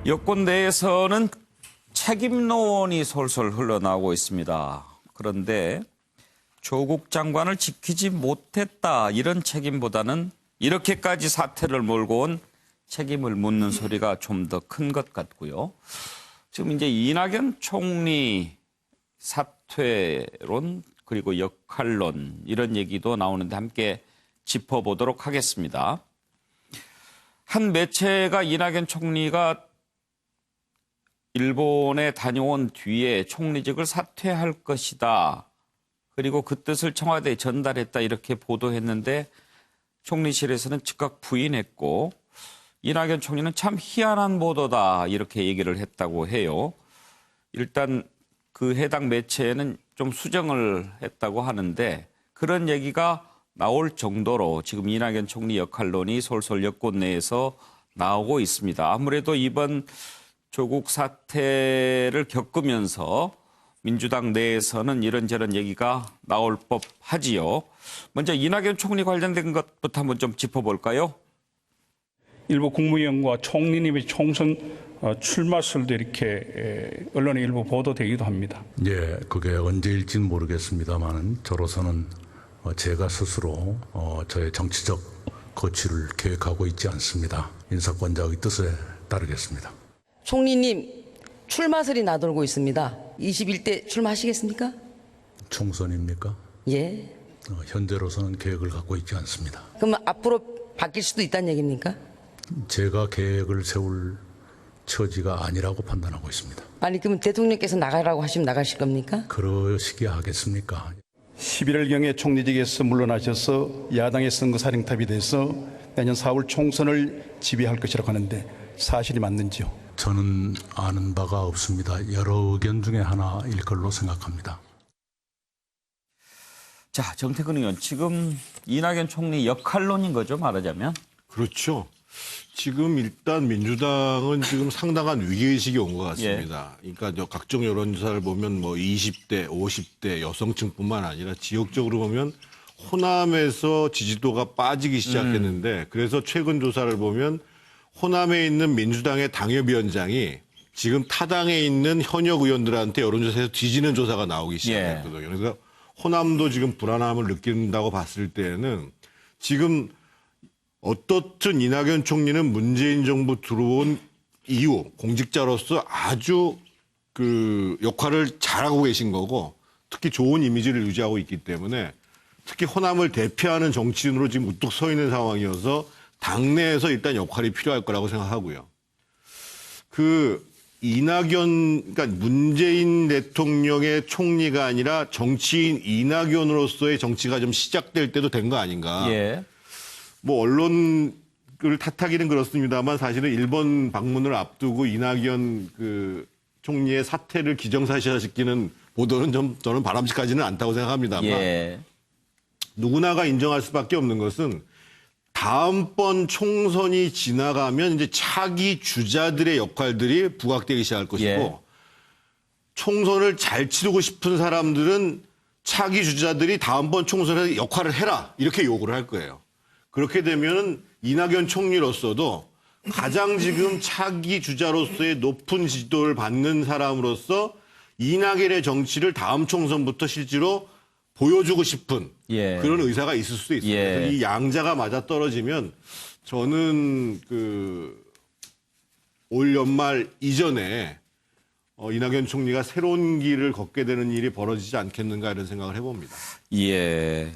여권 내에서는 책임론이 솔솔 흘러나오고 있습니다. 그런데 조국 장관을 지키지 못했다 이런 책임보다는 이렇게까지 사태를 몰고 온 책임을 묻는 소리가 좀 더 큰 것 같고요. 지금 이제 이낙연 총리 사퇴론 그리고 역할론 이런 얘기도 나오는데 함께 짚어보도록 하겠습니다. 한 매체가 이낙연 총리가 일본에 다녀온 뒤에 총리직을 사퇴할 것이다. 그리고 그 뜻을 청와대에 전달했다 이렇게 보도했는데 총리실에서는 즉각 부인했고 이낙연 총리는 참 희한한 보도다 이렇게 얘기를 했다고 해요. 일단 그 해당 매체에는 좀 수정을 했다고 하는데 그런 얘기가 나올 정도로 지금 이낙연 총리 역할론이 솔솔 여권 내에서 나오고 있습니다. 아무래도 이번 조국 사태를 겪으면서 민주당 내에서는 이런저런 얘기가 나올 법하지요. 먼저 이낙연 총리 관련된 것부터 한번 좀 짚어볼까요? 일부 국무위원과 총리님의 총선 출마설도 이렇게 언론에 일부 보도되기도 합니다. 예, 그게 언제일지는 모르겠습니다만 저로서는 제가 스스로 저의 정치적 거취를 계획하고 있지 않습니다. 인사권자의 뜻에 따르겠습니다. 총리님, 출마설이 나돌고 있습니다. 21대 출마하시겠습니까? 총선입니까? 예. 현재로서는 계획을 갖고 있지 않습니다. 그럼 앞으로 바뀔 수도 있다는 얘기입니까? 제가 계획을 세울 처지가 아니라고 판단하고 있습니다. 아니, 그럼 대통령께서 나가라고 하시면 나가실 겁니까? 그러시게 하겠습니까? 11월경에 총리직에서 물러나셔서 야당의 선거사령탑이 돼서 내년 4월 총선을 지휘할 것이라고 하는데 사실이 맞는지요? 저는 아는 바가 없습니다. 여러 의견 중에 하나일 걸로 생각합니다. 자, 정태근 의원, 지금 이낙연 총리 역할론인 거죠, 말하자면? 그렇죠. 지금 일단 민주당은 지금 상당한 위기의식이 온 것 같습니다. 그러니까 각종 여론조사를 보면 뭐 20대, 50대 여성층뿐만 아니라 지역적으로 보면 호남에서 지지도가 빠지기 시작했는데 그래서 최근 조사를 보면 호남에 있는 민주당의 당협위원장이 지금 타당에 있는 현역 의원들한테 여론조사에서 뒤지는 조사가 나오기 시작했거든요. 그래서 호남도 지금 불안함을 느낀다고 봤을 때는 지금 어떻든 이낙연 총리는 문재인 정부 들어온 이후 공직자로서 아주 그 역할을 잘하고 계신 거고 특히 좋은 이미지를 유지하고 있기 때문에 특히 호남을 대표하는 정치인으로 지금 우뚝 서 있는 상황이어서 당내에서 일단 역할이 필요할 거라고 생각하고요. 그 이낙연, 그러니까 문재인 대통령의 총리가 아니라 정치인 이낙연으로서의 정치가 좀 시작될 때도 된 거 아닌가. 예. 뭐 언론을 탓하기는 그렇습니다만 사실은 일본 방문을 앞두고 이낙연 그 총리의 사퇴를 기정사실화시키는 보도는 좀 저는 바람직하지는 않다고 생각합니다만 예. 누구나가 인정할 수밖에 없는 것은 다음번 총선이 지나가면 이제 차기 주자들의 역할들이 부각되기 시작할 것이고 예. 총선을 잘 치르고 싶은 사람들은 차기 주자들이 다음번 총선에 역할을 해라 이렇게 요구를 할 거예요. 그렇게 되면 이낙연 총리로서도 가장 지금 차기 주자로서의 높은 지지도를 받는 사람으로서 이낙연의 정치를 다음 총선부터 실제로 보여주고 싶은 예. 그런 의사가 있을 수도 있어요. 예. 그래서 이 양자가 맞아 떨어지면 저는 올 연말 이전에 이낙연 총리가 새로운 길을 걷게 되는 일이 벌어지지 않겠는가 이런 생각을 해봅니다. 예.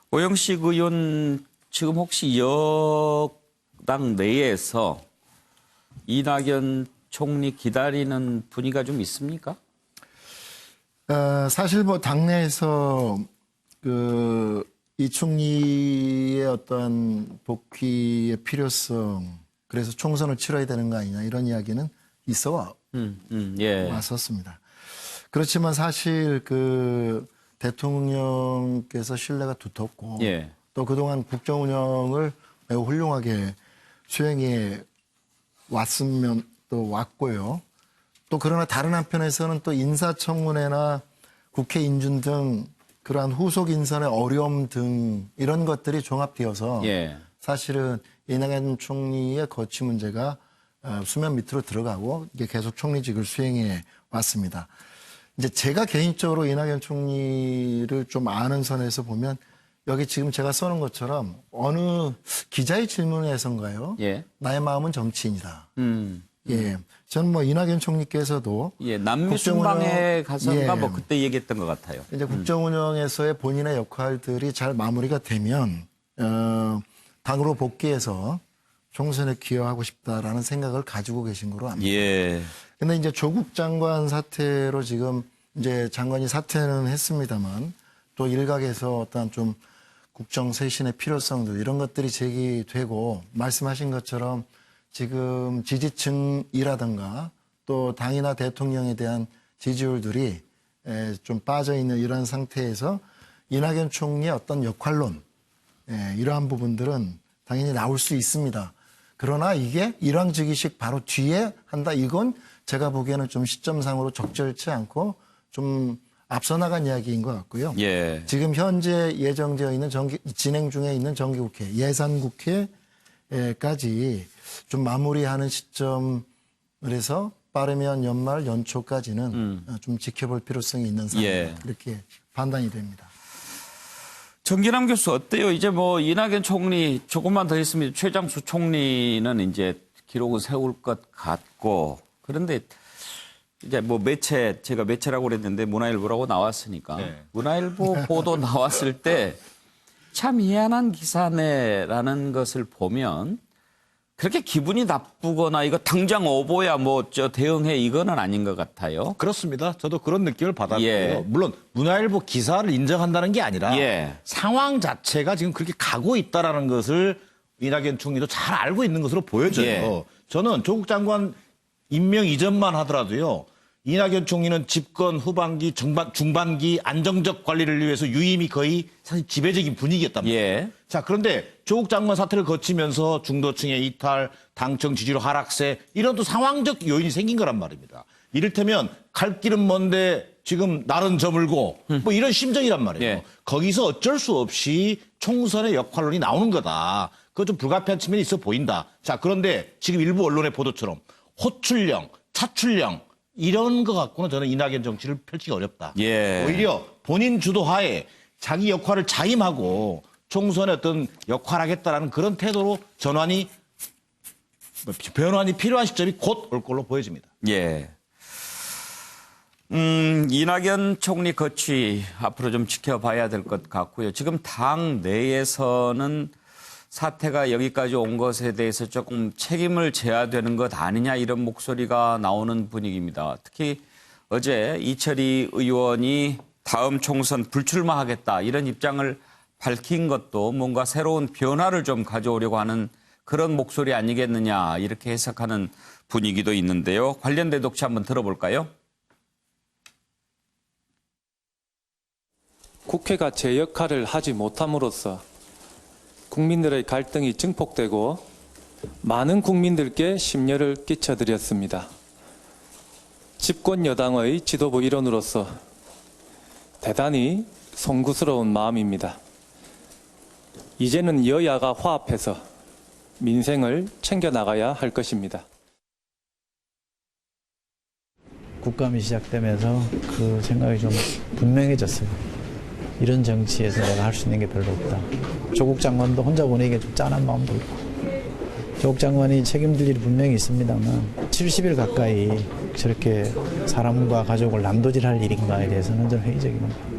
오영식 의원, 지금 혹시 여당 내에서 이낙연 총리 기다리는 분위기가 좀 있습니까? 사실 뭐 당내에서 이 총리의 어떤 복귀의 필요성, 그래서 총선을 치러야 되는 거 아니냐 이런 이야기는 있어 예. 왔었습니다. 그렇지만 사실 대통령께서 신뢰가 두텁고 예. 또 그동안 국정 운영을 매우 훌륭하게 수행해 왔으면 또 왔고요. 또 그러나 다른 한편에서는 또 인사청문회나 국회 인준 등 그러한 후속 인선의 어려움 등 이런 것들이 종합되어서 예. 사실은 이낙연 총리의 거취 문제가 수면 밑으로 들어가고 이게 계속 총리직을 수행해 왔습니다. 이제 제가 개인적으로 이낙연 총리를 좀 아는 선에서 보면 여기 지금 제가 써놓은 것처럼 어느 기자의 질문에선가요? 예. 나의 마음은 정치인이다. 예. 저는 뭐 이낙연 총리께서도 예, 남미 순방에 가서인가 예. 뭐 그때 얘기했던 것 같아요. 이제 국정운영에서의 본인의 역할들이 잘 마무리가 되면 당으로 복귀해서 총선에 기여하고 싶다라는 생각을 가지고 계신 거로 압니다. 예. 근데 이제 조국 장관 사태로 지금 이제 장관이 사퇴는 했습니다만 또 일각에서 어떤 좀 국정 쇄신의 필요성들 이런 것들이 제기되고 말씀하신 것처럼 지금 지지층이라든가 또 당이나 대통령에 대한 지지율들이 좀 빠져 있는 이런 상태에서 이낙연 총리의 어떤 역할론 이러한 부분들은 당연히 나올 수 있습니다. 그러나 이게 일왕즉위식 바로 뒤에 한다 이건 제가 보기에는 좀 시점상으로 적절치 않고 좀 앞서 나간 이야기인 것 같고요. 예. 지금 현재 예정되어 있는 진행 중에 있는 정기국회, 예산국회까지 좀 마무리하는 시점을 해서 빠르면 연말 연초까지는 좀 지켜볼 필요성이 있는 상황 예. 이렇게 판단이 됩니다. 정기남 교수 어때요? 이제 뭐 이낙연 총리 조금만 더 있으면 최장수 총리는 이제 기록을 세울 것 같고 그런데 이제 뭐 매체 제가 매체라고 그랬는데 문화일보라고 나왔으니까 문화일보 보도 나왔을 때 참 희한한 기사네라는 것을 보면 그렇게 기분이 나쁘거나 이거 당장 오보야 뭐 저 대응해 이거는 아닌 것 같아요. 그렇습니다. 저도 그런 느낌을 받았고요. 예. 물론 문화일보 기사를 인정한다는 게 아니라 예. 상황 자체가 지금 그렇게 가고 있다라는 것을 이낙연 총리도 잘 알고 있는 것으로 보여져요. 예. 저는 조국 장관 임명 이전만 하더라도요. 이낙연 총리는 집권 후반기, 중반기 안정적 관리를 위해서 유임이 거의 사실 지배적인 분위기였단 말이에요. 예. 자, 그런데 조국 장관 사태를 거치면서 중도층의 이탈, 당청 지지율 하락세 이런 또 상황적 요인이 생긴 거란 말입니다. 이를테면 갈 길은 먼데 지금 날은 저물고 뭐 이런 심정이란 말이에요. 예. 거기서 어쩔 수 없이 총선의 역할론이 나오는 거다. 그거 좀 불가피한 측면이 있어 보인다. 자, 그런데 지금 일부 언론의 보도처럼 호출령, 차출령 이런 거 갖고는 저는 이낙연 정치를 펼치기 어렵다. 예. 오히려 본인 주도하에 자기 역할을 자임하고 총선에 어떤 역할하겠다라는 그런 태도로 변환이 필요한 시점이 곧 올 걸로 보여집니다. 예. 이낙연 총리 거취 앞으로 좀 지켜봐야 될 것 같고요. 지금 당 내에서는 사태가 여기까지 온 것에 대해서 조금 책임을 져야 되는 것 아니냐 이런 목소리가 나오는 분위기입니다. 특히 어제 이철희 의원이 다음 총선 불출마하겠다 이런 입장을 밝힌 것도 뭔가 새로운 변화를 좀 가져오려고 하는 그런 목소리 아니겠느냐 이렇게 해석하는 분위기도 있는데요. 관련된 독치 한번 들어볼까요? 국회가 제 역할을 하지 못함으로써 국민들의 갈등이 증폭되고 많은 국민들께 심려를 끼쳐드렸습니다. 집권 여당의 지도부 일원으로서 대단히 송구스러운 마음입니다. 이제는 여야가 화합해서 민생을 챙겨나가야 할 것입니다. 국감이 시작되면서 그 생각이 좀 분명해졌어요. 이런 정치에서 내가 할 수 있는 게 별로 없다. 조국 장관도 혼자 보내기에 좀 짠한 마음도 있고 조국 장관이 책임질 일이 분명히 있습니다만 70일 가까이 저렇게 사람과 가족을 남도질할 일인가에 대해서는 좀 회의적입니다.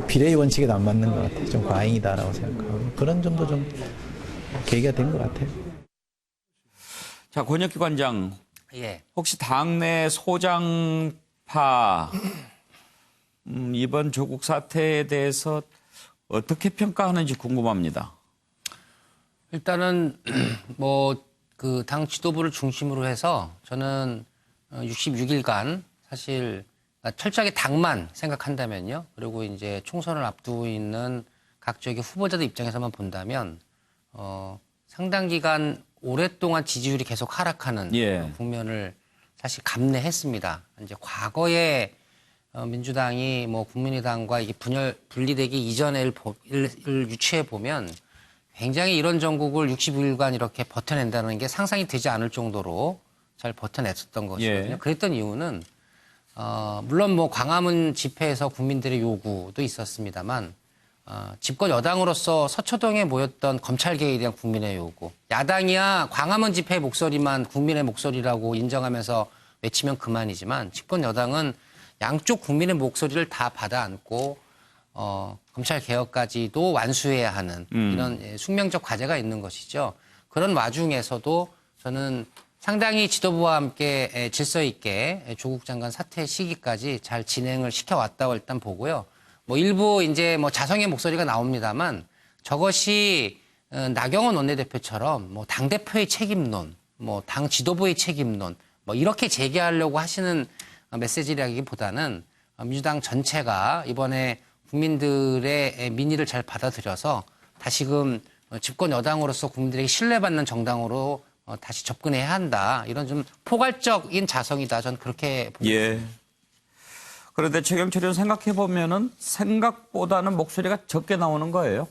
비례의 원칙에도 안 맞는 것 같아요. 좀 과잉이다라고 생각하고 그런 점도 좀 계기가 된 것 같아요. 자, 권혁기 관장. 예. 혹시 당내 소장파 이번 조국 사태에 대해서 어떻게 평가하는지 궁금합니다. 일단은 뭐 그 당 지도부를 중심으로 해서 저는 66일간 사실 철저하게 당만 생각한다면요. 그리고 이제 총선을 앞두고 있는 각 지역의 후보자들 입장에서만 본다면 상당 기간 오랫동안 지지율이 계속 하락하는 예. 국면을 사실 감내했습니다. 이제 과거에 민주당이 뭐 국민의당과 이게 분리되기 이전의 일 유추해 보면 굉장히 이런 정국을 69일간 이렇게 버텨낸다는 게 상상이 되지 않을 정도로 잘 버텨냈었던 것이거든요. 예. 그랬던 이유는 물론 뭐 광화문 집회에서 국민들의 요구도 있었습니다만 집권 여당으로서 서초동에 모였던 검찰 개혁에 대한 국민의 요구, 야당이야 광화문 집회의 목소리만 국민의 목소리라고 인정하면서 외치면 그만이지만 집권 여당은 양쪽 국민의 목소리를 다 받아 안고 검찰 개혁까지도 완수해야 하는 이런 숙명적 과제가 있는 것이죠. 그런 와중에서도 저는 상당히 지도부와 함께 질서 있게 조국 장관 사퇴 시기까지 잘 진행을 시켜왔다고 일단 보고요. 뭐 일부 이제 뭐 자성의 목소리가 나옵니다만 저것이 나경원 원내대표처럼 뭐 당대표의 책임론, 뭐 당 지도부의 책임론, 뭐 이렇게 제기하려고 하시는 메시지라기보다는 민주당 전체가 이번에 국민들의 민의를 잘 받아들여서 다시금 집권 여당으로서 국민들에게 신뢰받는 정당으로 다시 접근해야 한다. 이런 좀 포괄적인 자성이다. 저는 그렇게 봅니다. 예. 그런데 최경철 의원 생각해 보면은 생각보다는 목소리가 적게 나오는 거예요.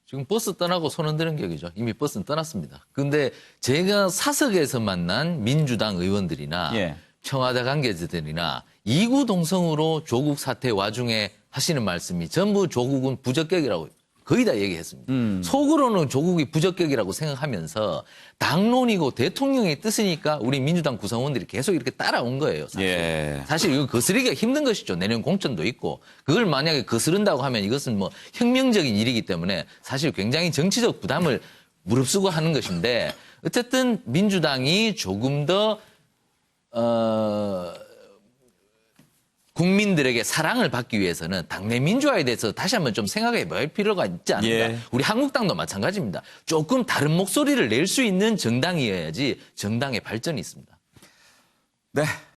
지금 버스 떠나고 손 흔드는 격이죠. 이미 버스는 떠났습니다. 근데 제가 사석에서 만난 민주당 의원들이나 예. 청와대 관계자들이나 이구동성으로 조국 사태 와중에 하시는 말씀이 전부 조국은 부적격이라고 거의 다 얘기했습니다. 속으로는 조국이 부적격이라고 생각하면서 당론이고 대통령의 뜻이니까 우리 민주당 구성원들이 계속 이렇게 따라온 거예요. 사실. 예. 사실 이거 거스르기가 힘든 것이죠. 내년 공천도 있고. 그걸 만약에 거스른다고 하면 이것은 뭐 혁명적인 일이기 때문에 사실 굉장히 정치적 부담을 무릅쓰고 하는 것인데 어쨌든 민주당이 조금 더 국민들에게 사랑을 받기 위해서는 당내 민주화에 대해서 다시 한번 좀 생각해 볼 필요가 있지 않을까. 예. 우리 한국당도 마찬가지입니다. 조금 다른 목소리를 낼 수 있는 정당이어야지 정당의 발전이 있습니다. 네.